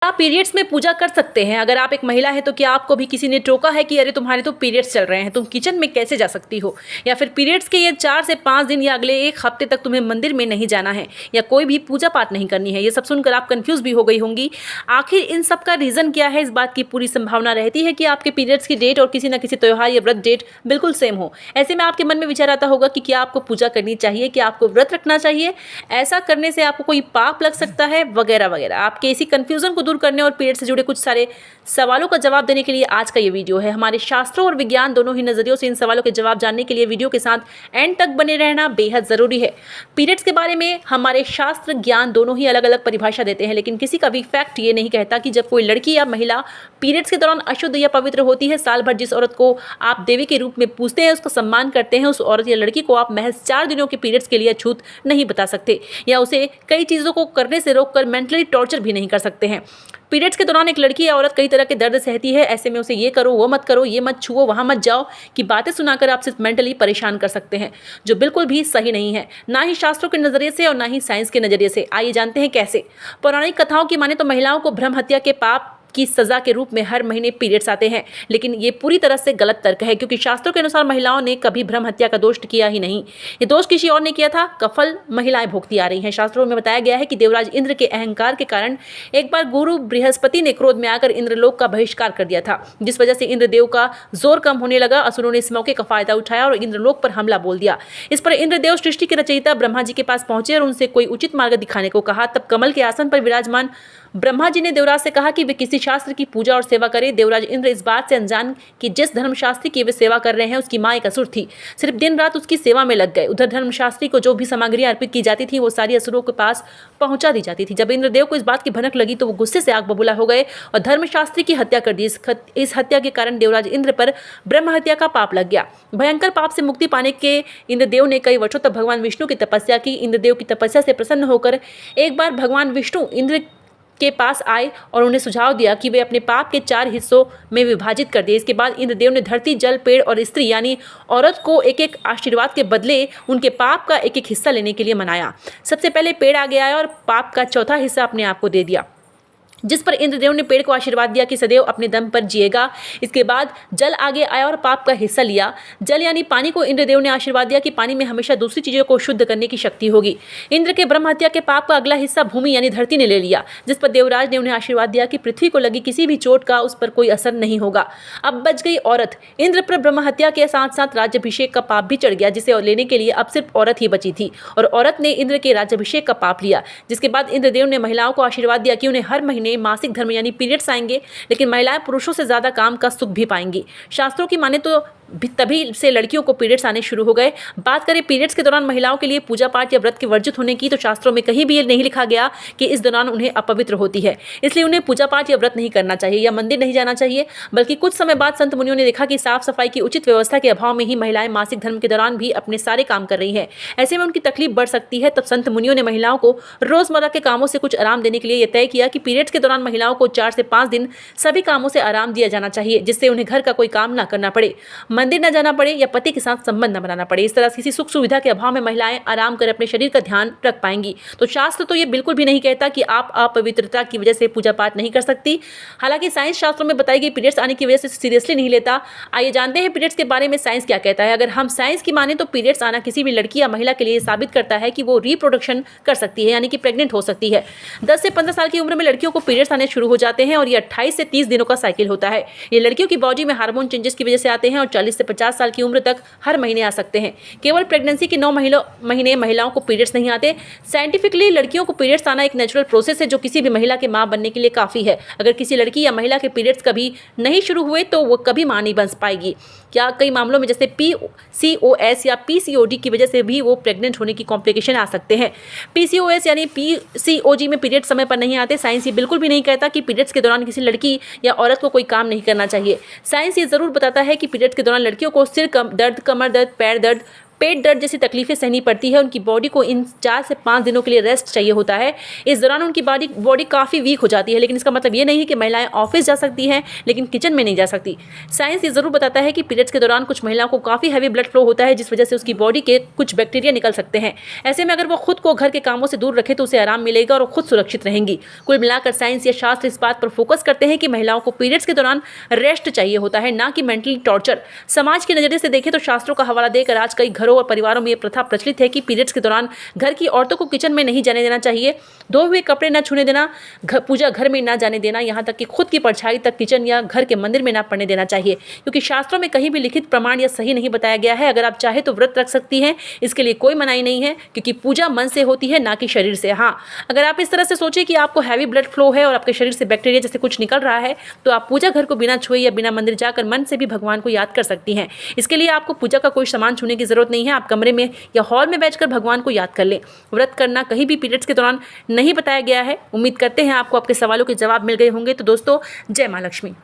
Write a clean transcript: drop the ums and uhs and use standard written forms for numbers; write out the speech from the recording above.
आप पीरियड्स में पूजा कर सकते हैं। अगर आप एक महिला है तो क्या आपको भी किसी ने टोका है कि अरे तुम्हारे तो पीरियड्स चल रहे हैं, तुम किचन में कैसे जा सकती हो, या फिर पीरियड्स के ये 4 से 5 दिन या अगले 1 हफ्ते तक तुम्हें मंदिर में नहीं जाना है या कोई भी पूजा पाठ नहीं करनी है। ये सब सुनकर आप कंफ्यूज भी हो गई होंगी। आखिर इन सब का रीज़न क्या है? इस बात की पूरी संभावना रहती है कि आपके पीरियड्स की डेट और किसी न किसी त्यौहार या व्रत डेट बिल्कुल सेम हो। ऐसे में आपके मन में विचार आता होगा कि क्या आपको पूजा करनी चाहिए, क्या आपको व्रत रखना चाहिए, ऐसा करने से आपको कोई पाप लग सकता है, वगैरह वगैरह। आपके इसी कंफ्यूजन को दूर करने और पीरियड से जुड़े कुछ सारे सवालों का जवाब देने के लिए आज का ये वीडियो है। हमारे शास्त्रों और विज्ञान दोनों ही नजरियों से इन सवालों के जवाब जानने के लिए वीडियो के साथ एंड तक बने रहना बेहद जरूरी है। पीरियड्स के बारे में हमारे शास्त्र ज्ञान दोनों ही अलग अलग परिभाषा देते हैं, लेकिन किसी का भी फैक्ट ये नहीं कहता कि जब कोई लड़की या महिला पीरियड्स के दौरान अशुद्ध या पवित्र होती है, साल भर जिस औरत को आप देवी के रूप में पूजते हैं, उसका सम्मान करते हैं, उस औरत या लड़की को आप महज 4 दिनों के पीरियड्स के लिए अछूत नहीं बता सकते या उसे कई चीज़ों को करने से रोककर मेंटली टॉर्चर भी नहीं कर सकते हैं। पीरियड्स के दौरान एक लड़की या औरत कई तरह के दर्द सहती है। ऐसे में उसे ये करो, वो मत करो, ये मत छुओ, वहाँ मत जाओ की बातें सुनाकर आप सिर्फ मेंटली परेशान कर सकते हैं, जो बिल्कुल भी सही नहीं है, ना ही शास्त्रों के नजरिए से और ना ही साइंस के नजरिए से। आइए जानते हैं कैसे। पौराणिक कथाओं की माने तो महिलाओं को ब्रह्म हत्या के पाप की सजा के रूप में हर महीने पीरियड्स आते हैं, लेकिन ये पूरी तरह से गलत तर्क है, क्योंकि शास्त्रों के अनुसार महिलाओं ने कभी ब्रह्म हत्या का दोष किया ही नहीं। ये दोष किसी और ने किया था, कफल महिलाएं भोगती आ रही हैं। शास्त्रों में बताया गया है कि देवराज इंद्र के अहंकार के कारण एक बार गुरु बृहस्पति ने क्रोध में आकर इंद्रलोक का बहिष्कार कर दिया था, जिस वजह से इंद्रदेव का जोर कम होने लगा। असुरों ने इस मौके का फायदा उठाया और इंद्रलोक पर हमला बोल दिया। इस पर इंद्रदेव सृष्टि के रचयिता ब्रह्मा जी के पास पहुंचे और उनसे कोई उचित मार्ग दिखाने को कहा। तब कमल के आसन पर विराजमान ब्रह्मा जी ने देवराज से कहा कि वे किसी शास्त्र की पूजा और सेवा करें। देवराज इंद्र इस बात से अनजान कि जिस धर्मशास्त्री की वे सेवा कर रहे हैं उसकी मां एक असुर थी, सिर्फ दिन रात उसकी सेवा में लग गए। उधर धर्मशास्त्री को जो भी सामग्रियां अर्पित की जाती थी वो सारी असुरों के पास पहुंचा दी जाती थी। जब इंद्रदेव को इस बात की भनक लगी तो वो गुस्से से आग बबूला हो गए और धर्मशास्त्री की हत्या कर दी। इस हत्या के कारण देवराज इंद्र पर ब्रह्म हत्या का पाप लग गया। भयंकर पाप से मुक्ति पाने के इंद्रदेव ने कई वर्षों तक भगवान विष्णु की तपस्या की। इंद्रदेव की तपस्या से प्रसन्न होकर एक बार भगवान विष्णु इंद्र के पास आए और उन्हें सुझाव दिया कि वे अपने पाप के 4 हिस्सों में विभाजित कर दिए। इसके बाद इंद्रदेव ने धरती, जल, पेड़ और स्त्री यानी औरत को एक एक आशीर्वाद के बदले उनके पाप का एक एक हिस्सा लेने के लिए मनाया। सबसे पहले पेड़ आगे आया और पाप का चौथा हिस्सा अपने आप को दे दिया, जिस पर इंद्रदेव ने पेड़ को आशीर्वाद दिया कि सदैव अपने दम पर जिएगा। इसके बाद जल आगे आया और पाप का हिस्सा लिया। जल यानी पानी को इंद्रदेव ने आशीर्वाद दिया कि पानी में हमेशा दूसरी चीजों को शुद्ध करने की शक्ति होगी। इंद्र के ब्रह्म हत्या के पाप का अगला हिस्सा भूमि यानी धरती ने ले लिया, जिस पर देवराज ने उन्हें आशीर्वाद दिया कि पृथ्वी को लगी किसी भी चोट का उस पर कोई असर नहीं होगा। अब बच गई औरत। इंद्र पर ब्रह्म हत्या के साथ साथ राज्याभिषेक का पाप भी चढ़ गया, जिसे लेने के लिए अब सिर्फ औरत ही बची थी और औरत ने इंद्र के राज्याभिषेक का पाप लिया। जिसके बाद इंद्रदेव ने महिलाओं को आशीर्वाद दिया कि उन्हें हर महीने मासिक धर्म यानी पीरियड्स आएंगे, लेकिन महिलाएं पुरुषों से ज्यादा काम का सुख भी पाएंगी। शास्त्रों की माने तो तभी से लड़कियों को पीरियड्स आने शुरू हो गए। बात करें पीरियड्स के दौरान महिलाओं के लिए पूजा पाठ या व्रत के वर्जित होने की, तो शास्त्रों में कहीं भी ये नहीं लिखा गया कि इस दौरान उन्हें अपवित्र होती है, इसलिए उन्हें पूजा पाठ या व्रत नहीं करना चाहिए या मंदिर नहीं जाना चाहिए। बल्कि कुछ समय बाद संत मुनियों ने देखा कि साफ सफाई की उचित व्यवस्था के अभाव में ही महिलाएं मासिक धर्म के दौरान भी अपने सारे काम कर रही है। ऐसे में उनकी तकलीफ बढ़ सकती है। तब संत मुनियों ने महिलाओं को रोजमर्रा के कामों से कुछ आराम देने के लिए यह तय किया कि पीरियड्स के दौरान महिलाओं को 4 से 5 दिन सभी कामों से आराम दिया जाना चाहिए, जिससे उन्हें घर का कोई काम ना करना पड़े, मंदिर न जाना पड़े या पति के साथ संबंध न बनाना पड़े। इस तरह किसी सुख सुविधा के अभाव में महिलाएं आराम कर अपने शरीर का ध्यान रख पाएंगी। तो शास्त्र तो ये बिल्कुल भी नहीं कहता कि आप अपवित्रता की वजह से पूजा पाठ नहीं कर सकती। हालांकि साइंस शास्त्रों में बताई गई पीरियड्स आने की वजह से सीरियसली नहीं लेता। आइए जानते हैं पीरियड्स के बारे में साइंस क्या कहता है। अगर हम साइंस की माने तो पीरियड्स आना किसी भी लड़की या महिला के लिए साबित करता है कि वो रिप्रोडक्शन कर सकती है, यानी कि प्रेग्नेंट हो सकती है। 10 से 15 साल की उम्र में लड़कियों को पीरियड्स आने शुरू हो जाते हैं और ये 28 से 30 दिनों का साइकिल होता है। ये लड़कियों की बॉडी में हार्मोन चेंजेस की वजह से आते हैं और 40 से 50 साल की उम्र तक हर महीने आ सकते हैं। केवल प्रेगनेंसी के 9 महीने महिलाओं को पीरियड्स नहीं आते। साइंटिफिकली लड़कियों को पीरियड्स आना एक नेचुरल प्रोसेस है, जो किसी भी महिला के मां बनने के लिए काफी है। अगर किसी लड़की या महिला के पीरियड्स कभी नहीं शुरू हुए तो वो कभी मां नहीं बन पाएगी। क्या कई मामलों में जैसे PCOS या PCOD की वजह से भी वो प्रेग्नेंट होने की कॉम्प्लिकेशन आ सकते हैं। PCOS यानी PCOG में पीरियड समय पर नहीं आते। साइंस ये बिल्कुल भी नहीं कहता कि पीरियड्स के दौरान किसी लड़की या औरत को कोई काम नहीं करना चाहिए। साइंस ये जरूर बताता है कि पीरियड्स के दौरान लड़कियों को सिर दर्द, कमर दर्द, पैर दर्द, पेट दर्द जैसी तकलीफें सहनी पड़ती है, उनकी बॉडी को इन 4 से 5 दिनों के लिए रेस्ट चाहिए होता है। इस दौरान उनकी बॉडी काफ़ी वीक हो जाती है, लेकिन इसका मतलब ये नहीं है कि महिलाएं ऑफिस जा सकती हैं लेकिन किचन में नहीं जा सकती। साइंस ये ज़रूर बताता है कि पीरियड्स के दौरान कुछ महिलाओं को काफ़ी हैवी ब्लड फ्लो होता है, जिस वजह से उसकी बॉडी के कुछ बैक्टीरिया निकल सकते हैं। ऐसे में अगर वो खुद को घर के कामों से दूर रखे तो उसे आराम मिलेगा और खुद सुरक्षित रहेंगी। कुल मिलाकर साइंस या शास्त्र इस बात पर फोकस करते हैं कि महिलाओं को पीरियड्स के दौरान रेस्ट चाहिए होता है, ना कि मेंटली टॉर्चर। समाज के नजरिए से देखें तो शास्त्रों का हवाला देकर आज कई घरों और परिवारों में ये प्रथा प्रचलित है कि पीरियड्स के दौरान घर की औरतों को किचन में नहीं जाने देना चाहिए, धोए हुए कपड़े न छूने देना, पूजा घर में ना जाने देना, यहाँ तक कि खुद की परछाई तक किचन या घर के मंदिर में ना पड़ने देना चाहिए, क्योंकि शास्त्रों में कहीं भी लिखित प्रमाण या सही नहीं बताया गया है। अगर आप चाहे तो व्रत रख सकती हैं, इसके लिए कोई मनाही नहीं है, क्योंकि पूजा मन से होती है ना कि शरीर से। हाँ, अगर आप इस तरह से सोचें कि आपको हैवी ब्लड फ्लो है और आपके शरीर से बैक्टीरिया जैसे कुछ निकल रहा है, तो आप पूजा घर को बिना छुए या बिना मंदिर जाकर मन से भी भगवान को याद कर सकती हैं। इसके लिए आपको पूजा का कोई सामान छूने की जरूरत नहीं है, आप कमरे में या हॉल में बैठकर भगवान को याद कर लें। व्रत करना कहीं भी पीरियड्स के दौरान नहीं बताया गया है। उम्मीद करते हैं आपको आपके सवालों के जवाब मिल गए होंगे। तो दोस्तों, जय माँ लक्ष्मी।